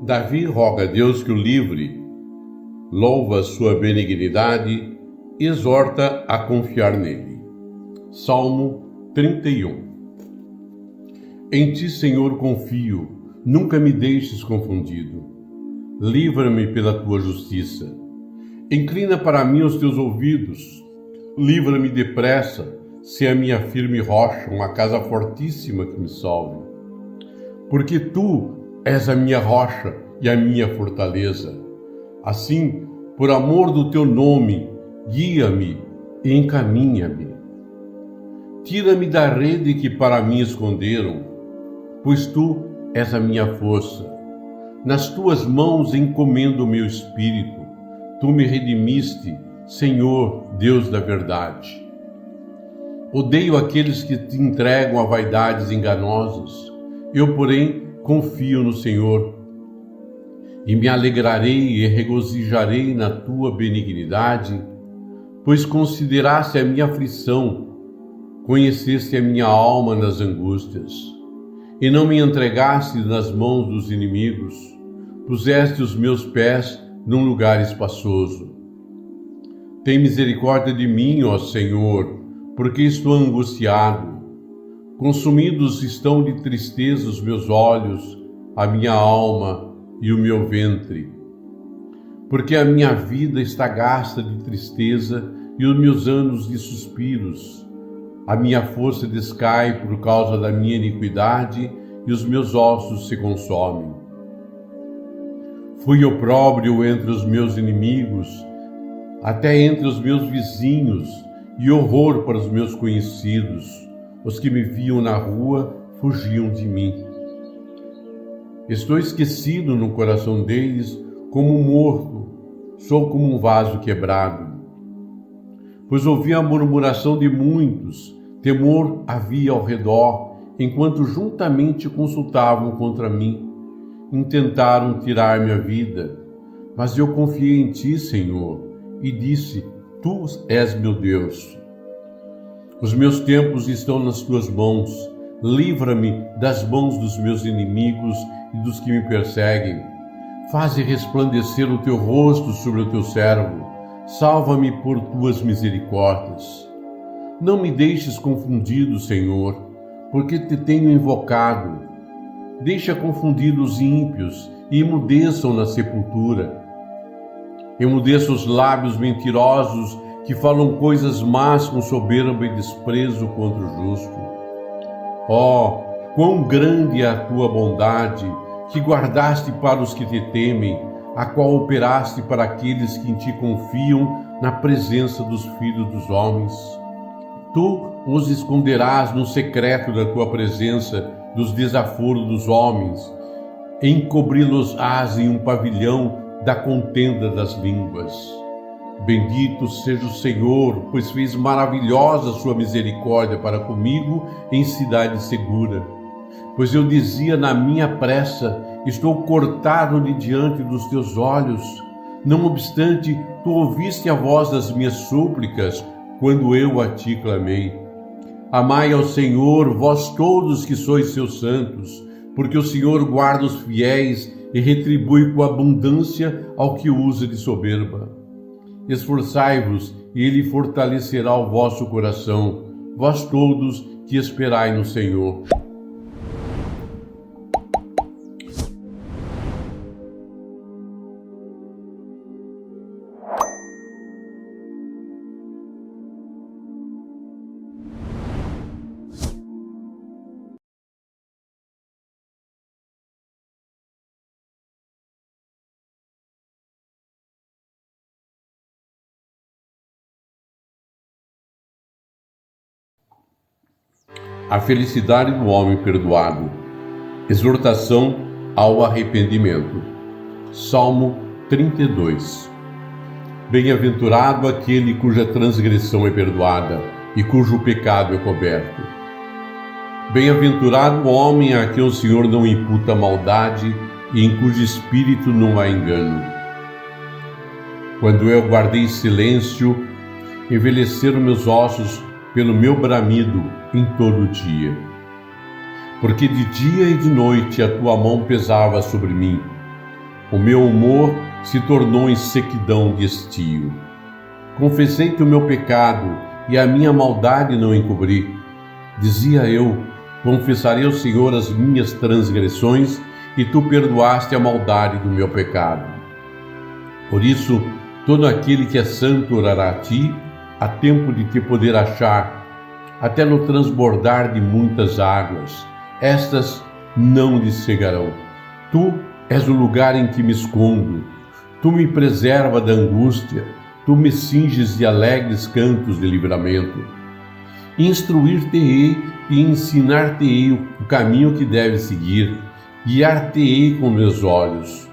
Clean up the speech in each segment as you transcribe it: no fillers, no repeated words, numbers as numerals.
Davi roga a Deus que o livre, louva sua benignidade e exorta a confiar nele. Salmo 31. Em ti, Senhor, confio, nunca me deixes confundido. Livra-me pela tua justiça. Inclina para mim os teus ouvidos. Livra-me depressa, se a minha firme rocha, uma casa fortíssima que me salve. Porque tu és a minha rocha e a minha fortaleza. Assim, por amor do teu nome, guia-me e encaminha-me. Tira-me da rede que para mim esconderam, pois tu és a minha força. Nas tuas mãos encomendo o meu espírito. Tu me redimiste, Senhor, Deus da verdade. Odeio aqueles que te entregam a vaidades enganosas. Eu, porém, confio no Senhor e me alegrarei e regozijarei na tua benignidade, pois consideraste a minha aflição, conheceste a minha alma nas angústias, e não me entregaste nas mãos dos inimigos, puseste os meus pés num lugar espaçoso. Tem misericórdia de mim, ó Senhor, porque estou angustiado. Consumidos estão de tristeza os meus olhos, a minha alma e o meu ventre. Porque a minha vida está gasta de tristeza e os meus anos de suspiros. A minha força descai por causa da minha iniquidade e os meus ossos se consomem. Fui opróbrio entre os meus inimigos, até entre os meus vizinhos, e horror para os meus conhecidos. Os que me viam na rua fugiam de mim. Estou esquecido no coração deles como um morto, sou como um vaso quebrado. Pois ouvi a murmuração de muitos, temor havia ao redor, enquanto juntamente consultavam contra mim. Intentaram tirar-me a vida, mas eu confiei em ti, Senhor, e disse: Tu és meu Deus. Os meus tempos estão nas tuas mãos. Livra-me das mãos dos meus inimigos e dos que me perseguem. Faze resplandecer o teu rosto sobre o teu servo. Salva-me por tuas misericórdias. Não me deixes confundido, Senhor, porque te tenho invocado. Deixa confundidos os ímpios e emudeçam na sepultura. Emudeça os lábios mentirosos que falam coisas más com soberba e desprezo contra o justo. Ó, quão grande é a tua bondade, que guardaste para os que te temem, a qual operaste para aqueles que em ti confiam na presença dos filhos dos homens. Tu os esconderás no secreto da tua presença dos desaforos dos homens, encobri-los-ás em um pavilhão da contenda das línguas. Bendito seja o Senhor, pois fez maravilhosa a sua misericórdia para comigo em cidade segura. Pois eu dizia na minha pressa: estou cortado de diante dos teus olhos. Não obstante, tu ouviste a voz das minhas súplicas, quando eu a ti clamei. Amai ao Senhor, vós todos que sois seus santos, porque o Senhor guarda os fiéis e retribui com abundância ao que usa de soberba. Esforçai-vos, e ele fortalecerá o vosso coração, vós todos que esperai no Senhor. A felicidade do homem perdoado. Exortação ao arrependimento. Salmo 32. Bem-aventurado aquele cuja transgressão é perdoada e cujo pecado é coberto. Bem-aventurado o homem a quem o Senhor não imputa maldade e em cujo espírito não há engano. Quando eu guardei silêncio, envelheceram meus ossos pelo meu bramido em todo o dia. Porque de dia e de noite a tua mão pesava sobre mim. O meu humor se tornou em sequidão de estio. Confessei-te o meu pecado e a minha maldade não encobri. Dizia eu: confessarei ao Senhor as minhas transgressões, e tu perdoaste a maldade do meu pecado. Por isso, todo aquele que é santo orará a ti, a tempo de te poder achar, até no transbordar de muitas águas. Estas não lhe cegarão. Tu és o lugar em que me escondo. Tu me preserva da angústia. Tu me cinges de alegres cantos de livramento. Instruir-te-ei e ensinar-te-ei o caminho que deves seguir. Guiar-te-ei com meus olhos.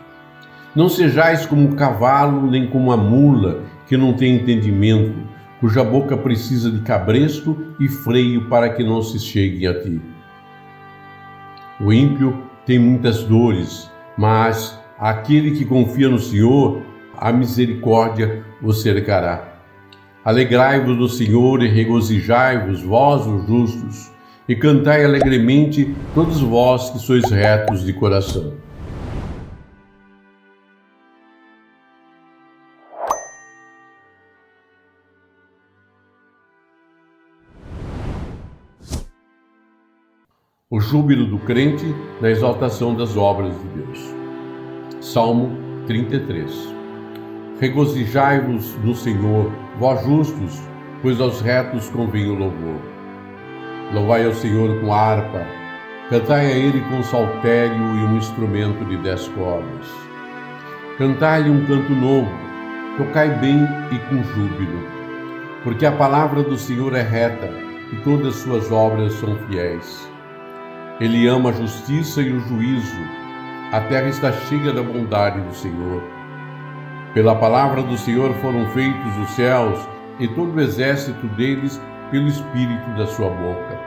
Não sejais como o cavalo, nem como a mula, que não tem entendimento, cuja boca precisa de cabresto e freio para que não se cheguem a ti. O ímpio tem muitas dores, mas aquele que confia no Senhor, a misericórdia o cercará. Alegrai-vos no Senhor e regozijai-vos, vós os justos, e cantai alegremente, todos vós que sois retos de coração. O júbilo do crente na exaltação das obras de Deus. Salmo 33. Regozijai-vos no Senhor, vós justos, pois aos retos convém o louvor. Louvai ao Senhor com harpa, cantai a Ele com saltério e um instrumento de 10 cordas. Cantai-lhe um canto novo, tocai bem e com júbilo, porque a palavra do Senhor é reta e todas suas obras são fiéis. Ele ama a justiça e o juízo, a terra está cheia da bondade do Senhor. Pela palavra do Senhor foram feitos os céus e todo o exército deles pelo espírito da sua boca.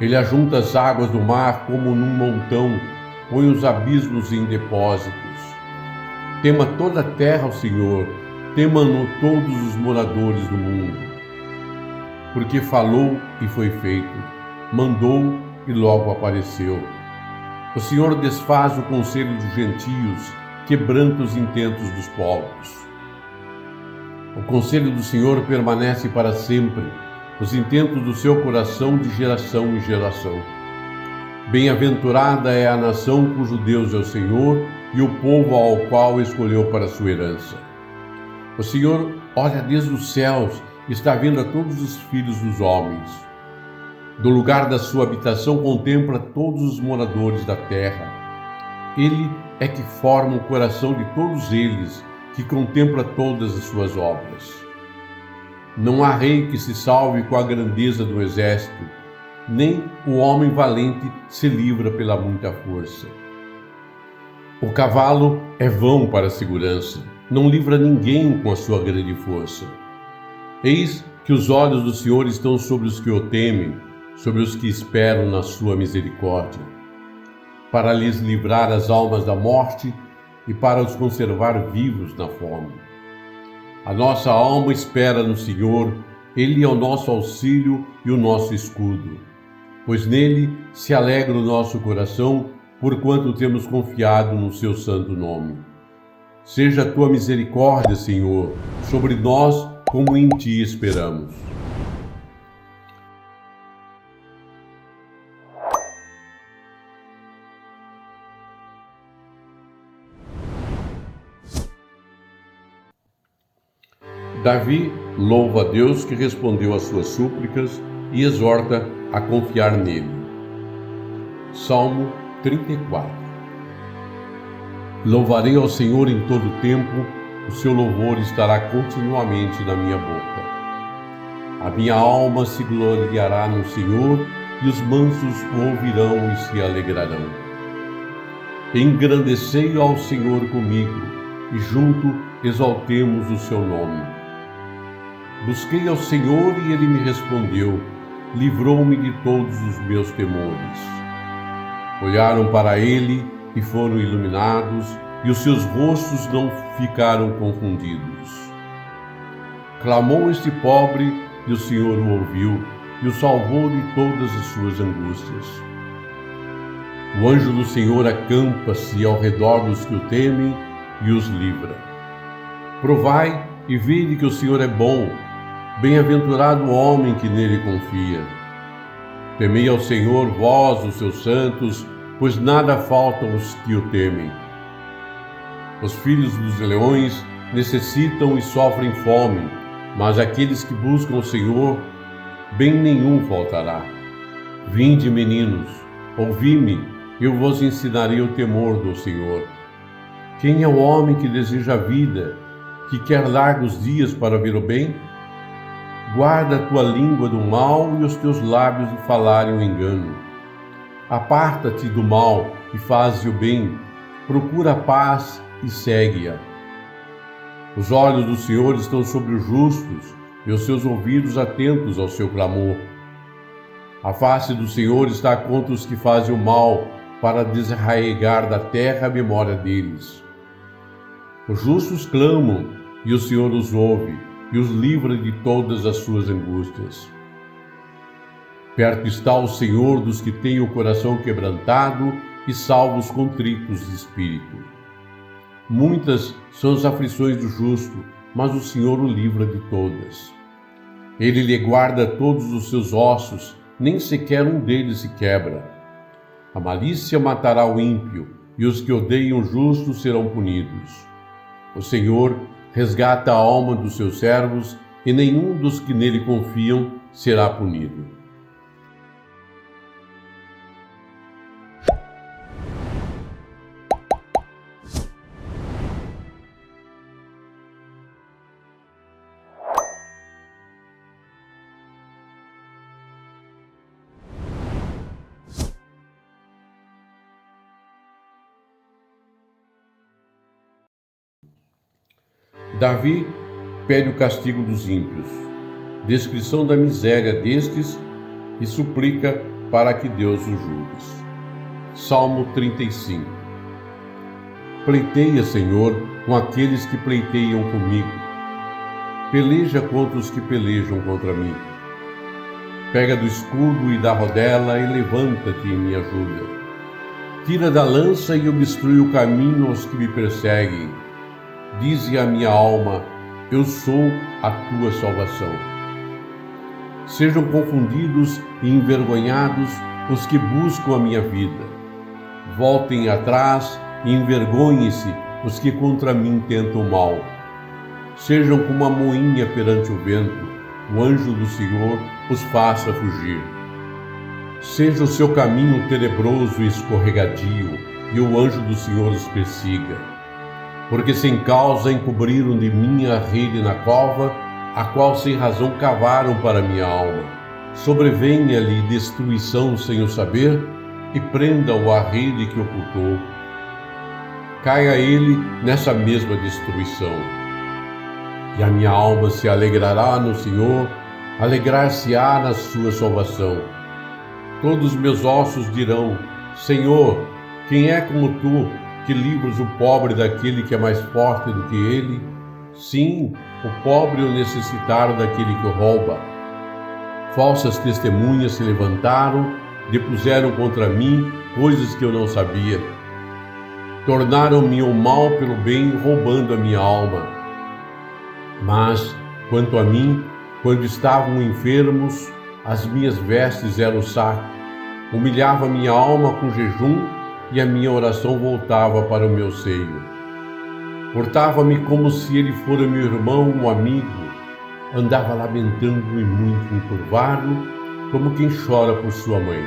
Ele ajunta as águas do mar como num montão, põe os abismos em depósitos. Tema toda a terra ao Senhor, temam-no todos os moradores do mundo. Porque falou e foi feito, mandou e logo apareceu. O Senhor desfaz o conselho dos gentios, quebranta os intentos dos povos. O conselho do Senhor permanece para sempre, os intentos do seu coração de geração em geração. Bem-aventurada é a nação cujo Deus é o Senhor e o povo ao qual escolheu para sua herança. O Senhor olha desde os céus e está vendo a todos os filhos dos homens. Do lugar da sua habitação contempla todos os moradores da terra. Ele é que forma o coração de todos eles, que contempla todas as suas obras. Não há rei que se salve com a grandeza do exército, nem o homem valente se livra pela muita força. O cavalo é vão para a segurança, não livra ninguém com a sua grande força. Eis que os olhos do Senhor estão sobre os que o temem, sobre os que esperam na sua misericórdia, para lhes livrar as almas da morte e para os conservar vivos na fome. A nossa alma espera no Senhor, Ele é o nosso auxílio e o nosso escudo, pois nele se alegra o nosso coração, porquanto temos confiado no seu santo nome. Seja a tua misericórdia, Senhor, sobre nós, como em ti esperamos. Davi louva a Deus que respondeu às suas súplicas e exorta a confiar nele. Salmo 34. Louvarei ao Senhor em todo o tempo, o seu louvor estará continuamente na minha boca. A minha alma se gloriará no Senhor e os mansos o ouvirão e se alegrarão. Engrandecei ao Senhor comigo e junto exaltemos o seu nome. Busquei ao Senhor e Ele me respondeu, livrou-me de todos os meus temores. Olharam para Ele e foram iluminados, e os seus rostos não ficaram confundidos. Clamou este pobre, e o Senhor o ouviu, e o salvou de todas as suas angústias. O anjo do Senhor acampa-se ao redor dos que o temem e os livra. Provai e vede que o Senhor é bom, bem-aventurado o homem que nele confia. Temei ao Senhor, vós, os seus santos, pois nada falta aos que o temem. Os filhos dos leões necessitam e sofrem fome, mas aqueles que buscam o Senhor, bem nenhum faltará. Vinde, meninos, ouvi-me, eu vos ensinarei o temor do Senhor. Quem é o homem que deseja a vida, que quer largos dias para ver o bem? Guarda a tua língua do mal e os teus lábios de falarem o engano. Aparta-te do mal e faze o bem, procura a paz e segue-a. Os olhos do Senhor estão sobre os justos e os seus ouvidos atentos ao seu clamor. A face do Senhor está contra os que fazem o mal, para desarraigar da terra a memória deles. Os justos clamam e o Senhor os ouve e os livra de todas as suas angústias. Perto está o Senhor dos que têm o coração quebrantado e salva os contritos de espírito. Muitas são as aflições do justo, mas o Senhor o livra de todas. Ele lhe guarda todos os seus ossos, nem sequer um deles se quebra. A malícia matará o ímpio, e os que odeiam o justo serão punidos. O Senhor resgata a alma dos seus servos, e nenhum dos que nele confiam será punido. Davi pede o castigo dos ímpios, descrição da miséria destes e suplica para que Deus os julgue. Salmo 35. Pleiteia, Senhor, com aqueles que pleiteiam comigo. Peleja contra os que pelejam contra mim. Pega do escudo e da rodela e levanta-te em minha ajuda. Tira da lança e obstrui o caminho aos que me perseguem. Dize a minha alma, eu sou a tua salvação. Sejam confundidos e envergonhados os que buscam a minha vida. Voltem atrás e envergonhem-se os que contra mim tentam mal. Sejam como a moinha perante o vento, o anjo do Senhor os faça fugir. Seja o seu caminho tenebroso e escorregadio, e o anjo do Senhor os persiga. Porque sem causa encobriram de mim a rede na cova, a qual sem razão cavaram para minha alma. Sobrevenha-lhe destruição sem o saber, e prenda-o à rede que ocultou. Caia ele nessa mesma destruição. E a minha alma se alegrará no Senhor, alegrar-se-á na sua salvação. Todos os meus ossos dirão, Senhor, quem é como tu, que livras o pobre daquele que é mais forte do que ele? Sim, o pobre e o necessitado daquele que o rouba. Falsas testemunhas se levantaram, depuseram contra mim coisas que eu não sabia. Tornaram-me o mal pelo bem, roubando a minha alma. Mas, quanto a mim, quando estavam enfermos, as minhas vestes eram saco. Humilhava minha alma com jejum, e a minha oração voltava para o meu seio. Portava-me como se ele fora meu irmão ou amigo. Andava lamentando e muito encurvado, como quem chora por sua mãe.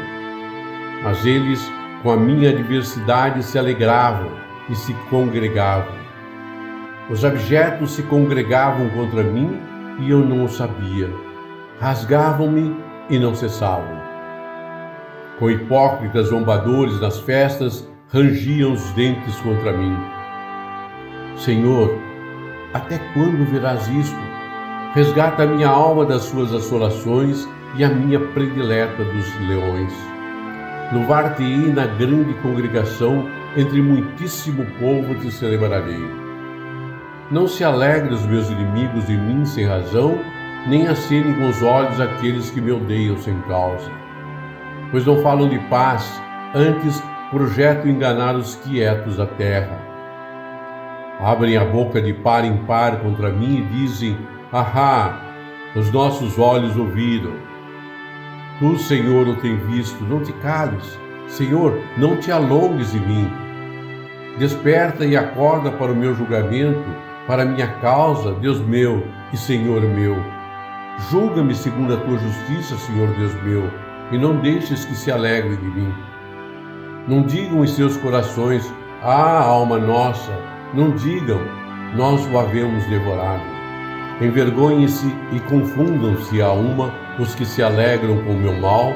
Mas eles, com a minha adversidade, se alegravam e se congregavam. Os abjetos se congregavam contra mim e eu não o sabia. Rasgavam-me e não cessavam. Com hipócritas zombadores nas festas, rangiam os dentes contra mim. Senhor, até quando verás isto? Resgata a minha alma das suas assolações e a minha predileta dos leões. Louvar-te-ei na grande congregação, entre muitíssimo povo te celebrarei. Não se alegre os meus inimigos de mim sem razão, nem acenem com os olhos aqueles que me odeiam sem causa. Pois não falam de paz, antes projetam enganar os quietos da terra. Abrem a boca de par em par contra mim e dizem: Ahá, os nossos olhos ouviram. Tu, Senhor, o tem visto, não te cales. Senhor, não te alongues de mim. Desperta e acorda para o meu julgamento, para a minha causa, Deus meu e Senhor meu. Julga-me segundo a tua justiça, Senhor Deus meu, e não deixes que se alegre de mim. Não digam em seus corações: Ah, alma nossa! Não digam: Nós o havemos devorado. Envergonhem-se e confundam-se a uma os que se alegram com o meu mal,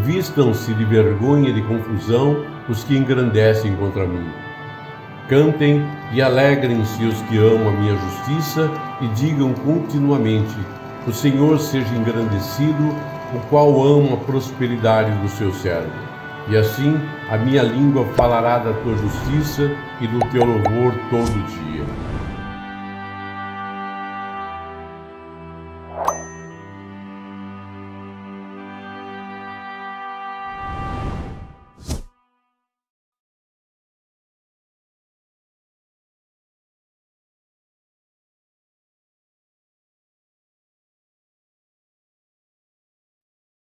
vistam-se de vergonha e de confusão os que engrandecem contra mim. Cantem e alegrem-se os que amam a minha justiça e digam continuamente: O Senhor seja engrandecido, o qual ama a prosperidade do seu servo. E assim a minha língua falará da tua justiça e do teu louvor todo dia.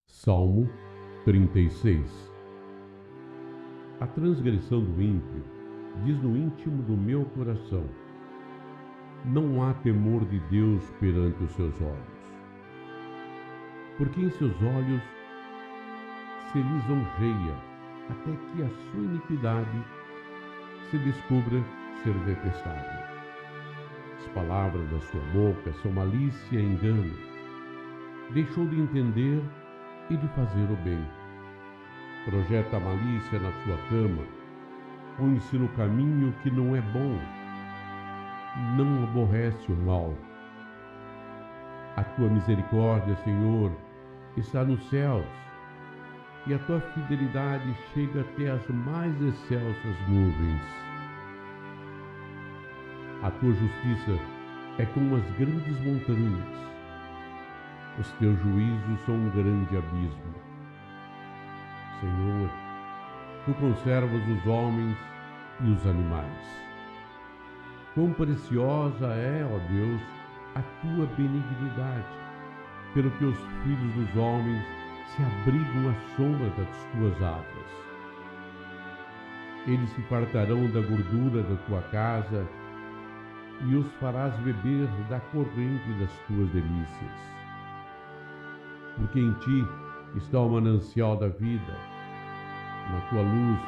Salmo 36. A transgressão do ímpio diz no íntimo do meu coração: não há temor de Deus perante os seus olhos. Porque em seus olhos se lisonjeia, até que a sua iniquidade se descubra ser detestável. As palavras da sua boca são malícia e engano. Deixou de entender e de fazer o bem. Projeta a malícia na sua cama, põe-se no caminho que não é bom, não aborrece o mal. A tua misericórdia, Senhor, está nos céus, e a tua fidelidade chega até as mais excelsas nuvens. A tua justiça é como as grandes montanhas. Os teus juízos são um grande abismo. Senhor, tu conservas os homens e os animais. Quão preciosa é, ó Deus, a tua benignidade, pelo que os filhos dos homens se abrigam à sombra das tuas asas. Eles se fartarão da gordura da tua casa e os farás beber da corrente das tuas delícias. Porque em ti está o manancial da vida, na tua luz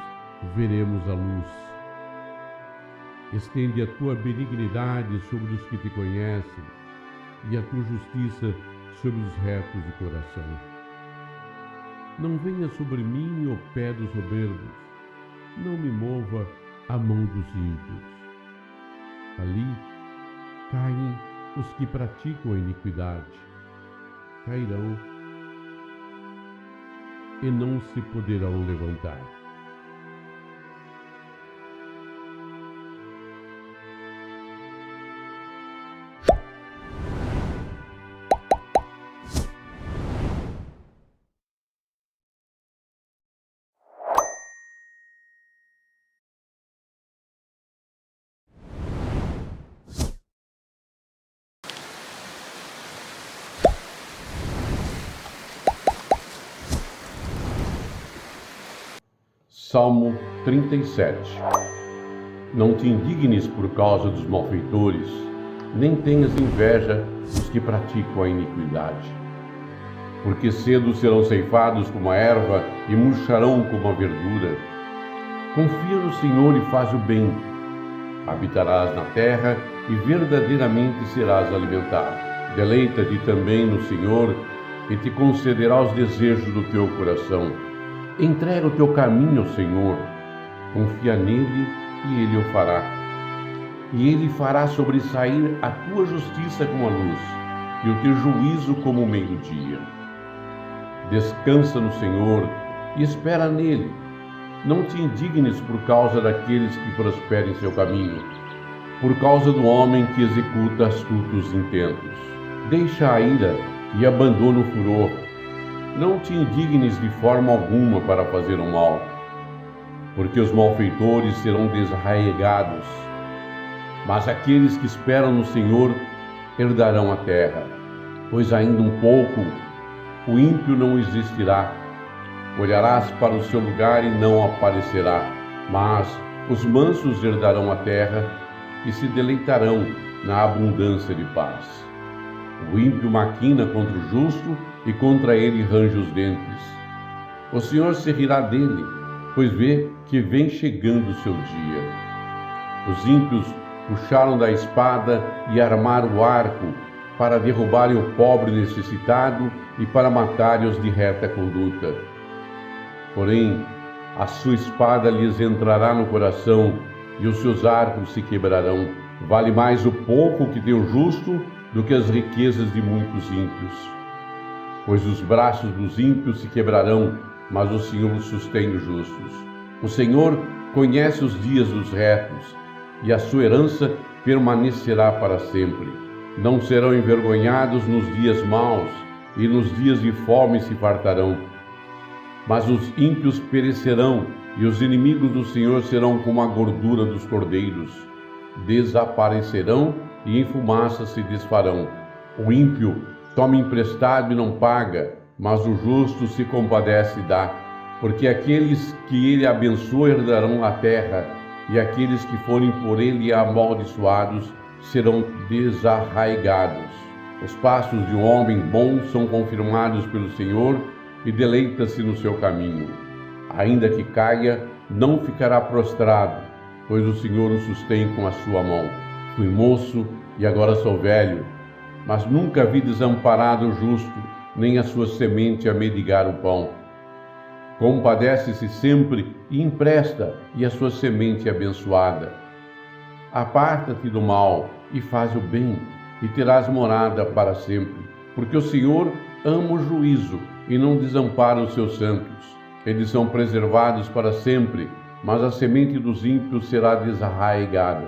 veremos a luz. Estende a tua benignidade sobre os que te conhecem e a tua justiça sobre os retos de coração. Não venha sobre mim o pé dos soberbos, não me mova a mão dos ímpios. Ali caem os que praticam a iniquidade, cairão e não se poderão levantar. Salmo 37. Não te indignes por causa dos malfeitores, nem tenhas inveja dos que praticam a iniquidade. Porque cedo serão ceifados como a erva e murcharão como a verdura. Confia no Senhor e faz o bem. Habitarás na terra e verdadeiramente serás alimentado. Deleita-te também no Senhor e te concederá os desejos do teu coração. Entrega o teu caminho ao Senhor, confia nele e ele o fará. E ele fará sobressair a tua justiça como a luz e o teu juízo como o meio-dia. Descansa no Senhor e espera nele. Não te indignes por causa daqueles que prosperam em seu caminho, por causa do homem que executa astutos intentos. Deixa a ira e abandona o furor. Não te indignes de forma alguma para fazer o mal. porque os malfeitores serão desarraigados. Mas aqueles que esperam no Senhor herdarão a terra. Pois ainda um pouco o ímpio não existirá. Olharás para o seu lugar e não aparecerá. Mas os mansos herdarão a terra e se deleitarão na abundância de paz. O ímpio maquina contra o justo e contra ele range os dentes. O Senhor se rirá dele, pois vê que vem chegando o seu dia. Os ímpios puxaram da espada e armaram o arco para derrubarem o pobre necessitado e para matarem os de reta conduta. Porém, a sua espada lhes entrará no coração e os seus arcos se quebrarão. Vale mais o pouco que tem o justo do que as riquezas de muitos ímpios. Pois os braços dos ímpios se quebrarão, mas o Senhor sustém os justos. O Senhor conhece os dias dos retos, e a sua herança permanecerá para sempre. Não serão envergonhados nos dias maus, e nos dias de fome se fartarão. Mas os ímpios perecerão, e os inimigos do Senhor serão como a gordura dos cordeiros. Desaparecerão e em fumaça se desfarão. O ímpio toma emprestado e não paga, mas o justo se compadece e dá. Porque aqueles que ele abençoa herdarão a terra, e aqueles que forem por ele amaldiçoados serão desarraigados. Os passos de um homem bom são confirmados pelo Senhor e deleita-se no seu caminho. Ainda que caia, não ficará prostrado, pois o Senhor o sustém com a sua mão. Fui moço e agora sou velho, mas nunca vi desamparado o justo, nem a sua semente a mendigar o pão. Compadece-se sempre e empresta, e a sua semente é abençoada. Aparta-te do mal e faz o bem, e terás morada para sempre. Porque o Senhor ama o juízo e não desampara os seus santos. Eles são preservados para sempre, mas a semente dos ímpios será desarraigada.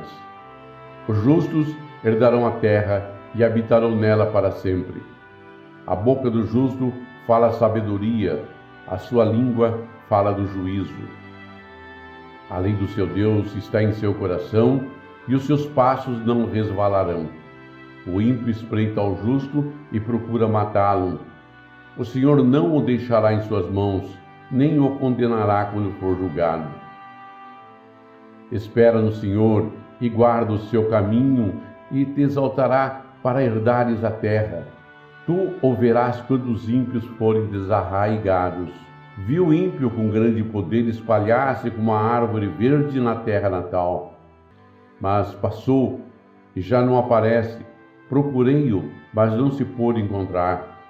Os justos herdarão a terra e habitarão nela para sempre. A boca do justo fala sabedoria, a sua língua fala do juízo. A lei do seu Deus está em seu coração, e os seus passos não resvalarão. O ímpio espreita ao justo e procura matá-lo. O Senhor não o deixará em suas mãos, nem o condenará quando for julgado. Espera no Senhor e guarda o seu caminho, e te exaltará para herdares a terra. Tu o verás quando os ímpios forem desarraigados. Viu o ímpio com grande poder espalhar-se como uma árvore verde na terra natal. Mas passou e já não aparece. Procurei-o, mas não se pôde encontrar.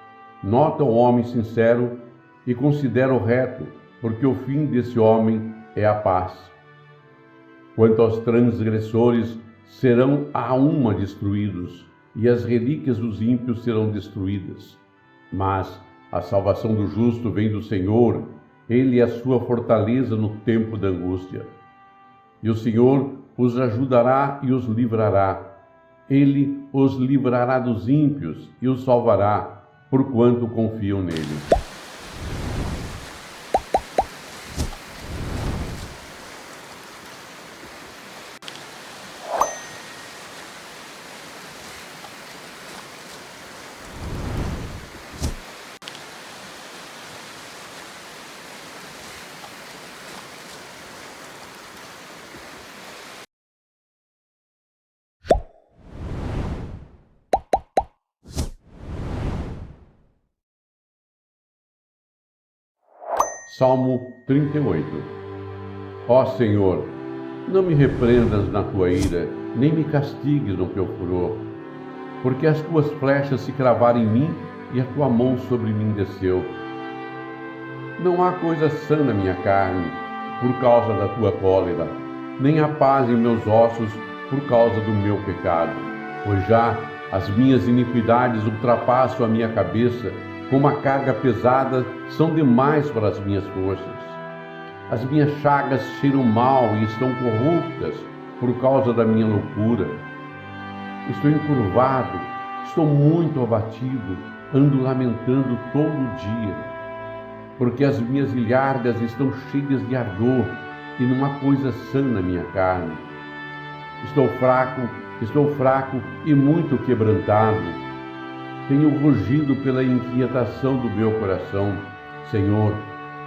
Nota o homem sincero e considera o reto, porque o fim desse homem é a paz. Quanto aos transgressores, serão a uma destruídos, e as relíquias dos ímpios serão destruídas. Mas a salvação do justo vem do Senhor, ele é a sua fortaleza no tempo da angústia. E o Senhor os ajudará e os livrará. Ele os livrará dos ímpios e os salvará, porquanto confiam nele. Salmo 38. Ó Senhor, não me repreendas na tua ira, nem me castigues no teu furor, porque as tuas flechas se cravaram em mim e a tua mão sobre mim desceu. Não há coisa sã na minha carne, por causa da tua cólera, nem há paz em meus ossos, por causa do meu pecado. Pois já as minhas iniquidades ultrapassam a minha cabeça, como a carga pesada são demais para as minhas forças. As minhas chagas cheiram mal e estão corruptas por causa da minha loucura. Estou encurvado, estou muito abatido, ando lamentando todo dia, porque as minhas ilhargas estão cheias de ardor e não há coisa sã na minha carne. Estou fraco e muito quebrantado. Tenho rugido pela inquietação do meu coração. Senhor,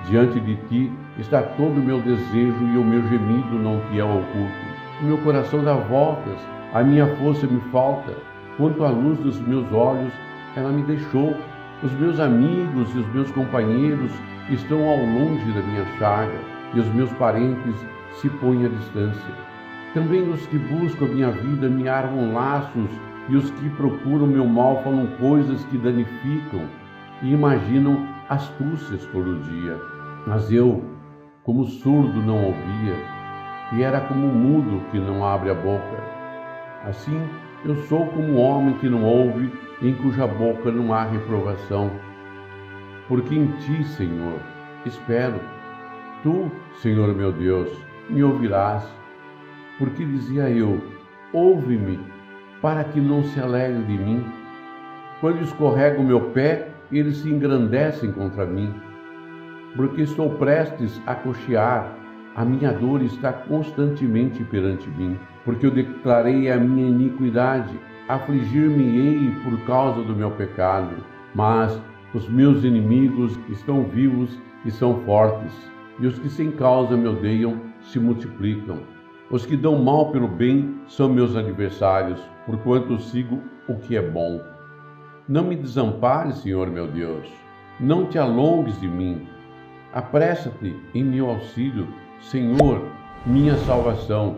diante de ti está todo o meu desejo e o meu gemido não te é oculto. O meu coração dá voltas, a minha força me falta. Quanto à luz dos meus olhos, ela me deixou. Os meus amigos e os meus companheiros estão ao longe da minha chaga, e os meus parentes se põem à distância. Também os que buscam a minha vida me armam laços, e os que procuram meu mal falam coisas que danificam e imaginam astúcias todo dia. Mas eu, como surdo, não ouvia, e era como um mudo que não abre a boca. Assim, eu sou como um homem que não ouve, em cuja boca não há reprovação. Porque em ti, Senhor, espero. Tu, Senhor meu Deus, me ouvirás. Porque dizia eu, ouve-me, para que não se alegre de mim. Quando escorrego o meu pé, eles se engrandecem contra mim. Porque estou prestes a coxear, a minha dor está constantemente perante mim. Porque eu declarei a minha iniquidade, afligir-me-ei por causa do meu pecado. Mas os meus inimigos estão vivos e são fortes, e os que sem causa me odeiam se multiplicam. Os que dão mal pelo bem são meus adversários, porquanto sigo o que é bom. Não me desampares, Senhor meu Deus, não te alongues de mim. Apressa-te em meu auxílio, Senhor, minha salvação.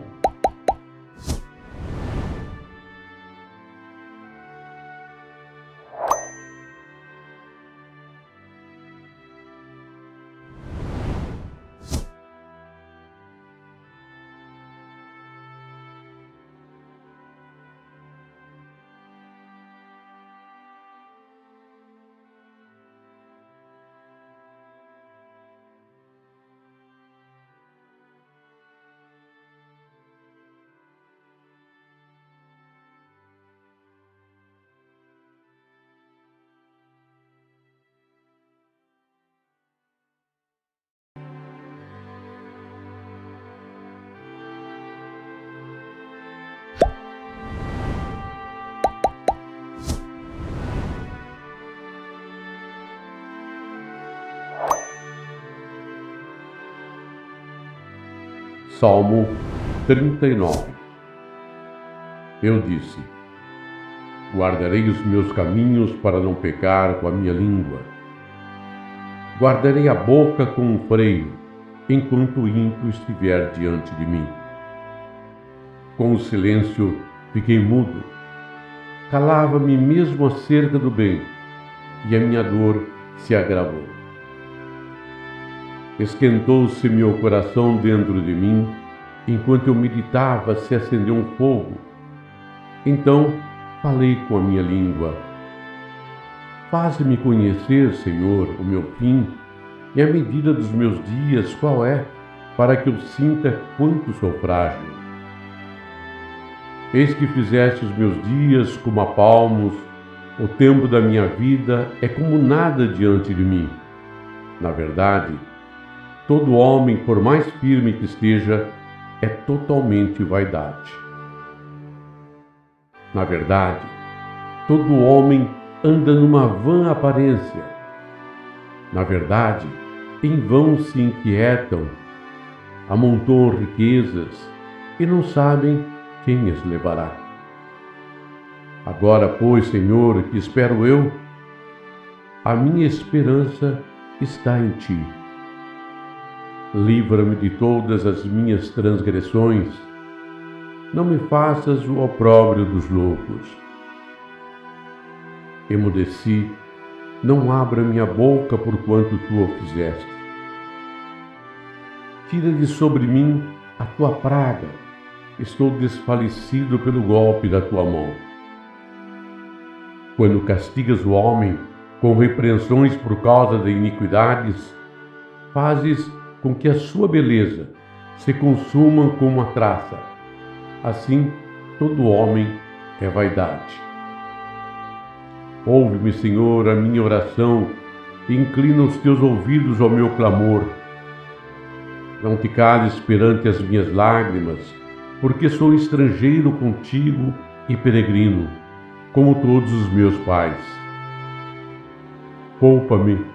Salmo 39. Eu disse: guardarei os meus caminhos para não pecar com a minha língua. Guardarei a boca com um freio, enquanto o ímpio estiver diante de mim. Com o silêncio fiquei mudo. Calava-me mesmo acerca do bem, e a minha dor se agravou. Esquentou-se meu coração dentro de mim, enquanto eu meditava se acendeu um fogo. Então falei com a minha língua. Faze-me conhecer, Senhor, o meu fim, e a medida dos meus dias qual é, para que eu sinta quanto sou frágil. Eis que fizeste os meus dias como a palmos, o tempo da minha vida é como nada diante de mim. Na verdade, todo homem, por mais firme que esteja, é totalmente vaidade. Na verdade, todo homem anda numa vã aparência. Na verdade, em vão se inquietam, amontoam riquezas e não sabem quem as levará. Agora, pois, Senhor, que espero eu, a minha esperança está em Ti. Livra-me de todas as minhas transgressões. Não me faças o opróbrio dos loucos. Emudeci, não abra minha boca porquanto tu o fizeste. Tira de sobre mim a tua praga. Estou desfalecido pelo golpe da tua mão. Quando castigas o homem com repreensões por causa de iniquidades, fazes com que a sua beleza se consuma como a traça. Assim, todo homem é vaidade. Ouve-me, Senhor, a minha oração, e inclina os teus ouvidos ao meu clamor. não te cales perante as minhas lágrimas, porque sou estrangeiro contigo e peregrino, como todos os meus pais. Poupa-me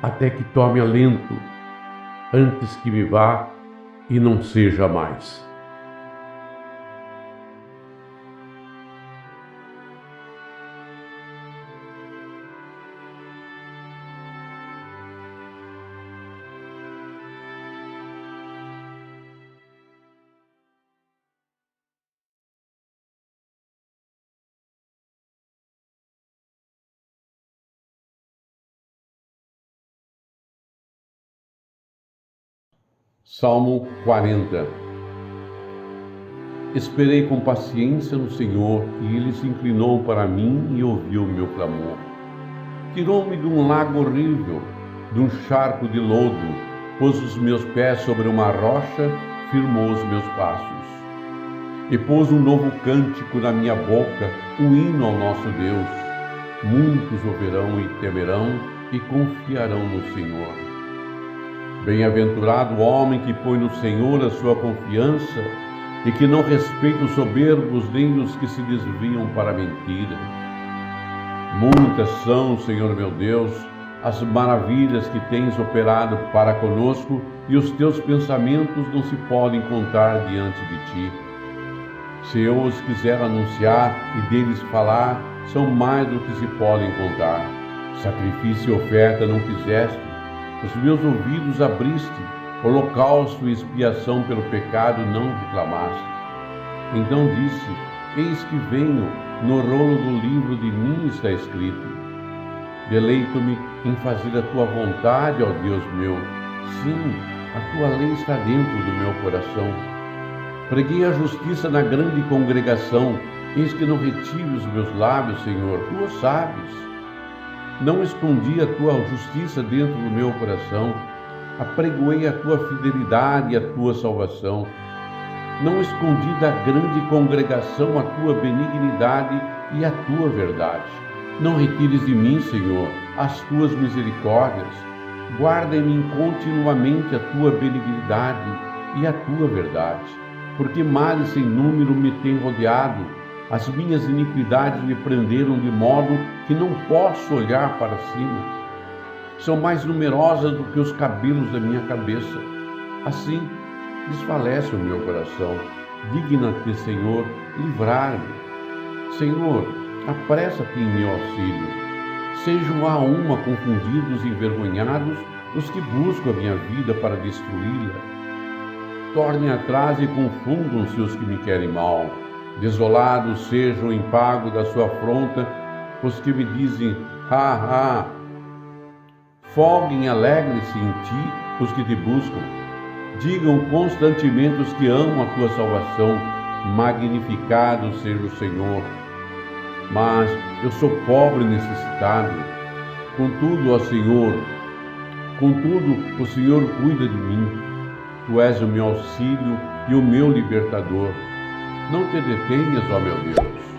até que tome alento, antes que me vá e não seja mais. Salmo 40. Esperei com paciência no Senhor, e Ele se inclinou para mim e ouviu o meu clamor. Tirou-me de um lago horrível, de um charco de lodo, pôs os meus pés sobre uma rocha, firmou os meus passos. E pôs um novo cântico na minha boca, um hino ao nosso Deus. Muitos ouvirão e temerão e confiarão no Senhor. Bem-aventurado o homem que põe no Senhor a sua confiança e que não respeita os soberbos nem os que se desviam para a mentira. Muitas são, Senhor meu Deus, as maravilhas que tens operado para conosco, e os teus pensamentos não se podem contar diante de ti. Se eu os quiser anunciar e deles falar, são mais do que se podem contar. Sacrifício e oferta não quiseste, os meus ouvidos abriste, holocausto e expiação pelo pecado não reclamaste. Então disse: eis que venho, no rolo do livro de mim está escrito. Deleito-me em fazer a tua vontade, ó Deus meu. Sim, a tua lei está dentro do meu coração. Preguei a justiça na grande congregação, eis que não retive os meus lábios, Senhor, tu o sabes. Não escondi a tua justiça dentro do meu coração, apregoei a tua fidelidade e a tua salvação. Não escondi da grande congregação a tua benignidade e a tua verdade. Não retires de mim, Senhor, as tuas misericórdias. Guarda em mim continuamente a tua benignidade e a tua verdade, porque males sem número me têm rodeado. As minhas iniquidades me prenderam de modo que não posso olhar para cima. São mais numerosas do que os cabelos da minha cabeça. Assim, desfalece o meu coração. Digna-te, Senhor, livrar-me. Senhor, apressa-te em meu auxílio. Sejam a uma confundidos e envergonhados os que buscam a minha vida para destruí-la. Tornem atrás e confundam-se os que me querem mal. Desolados sejam em pago da sua afronta os que me dizem: ha, ha. Folguem e alegrem-se em ti os que te buscam. Digam constantemente os que amam a tua salvação: magnificado seja o Senhor. Mas eu sou pobre e necessitado. Contudo, o Senhor cuida de mim. Tu és o meu auxílio e o meu libertador. Não te detenhas, ó meu Deus.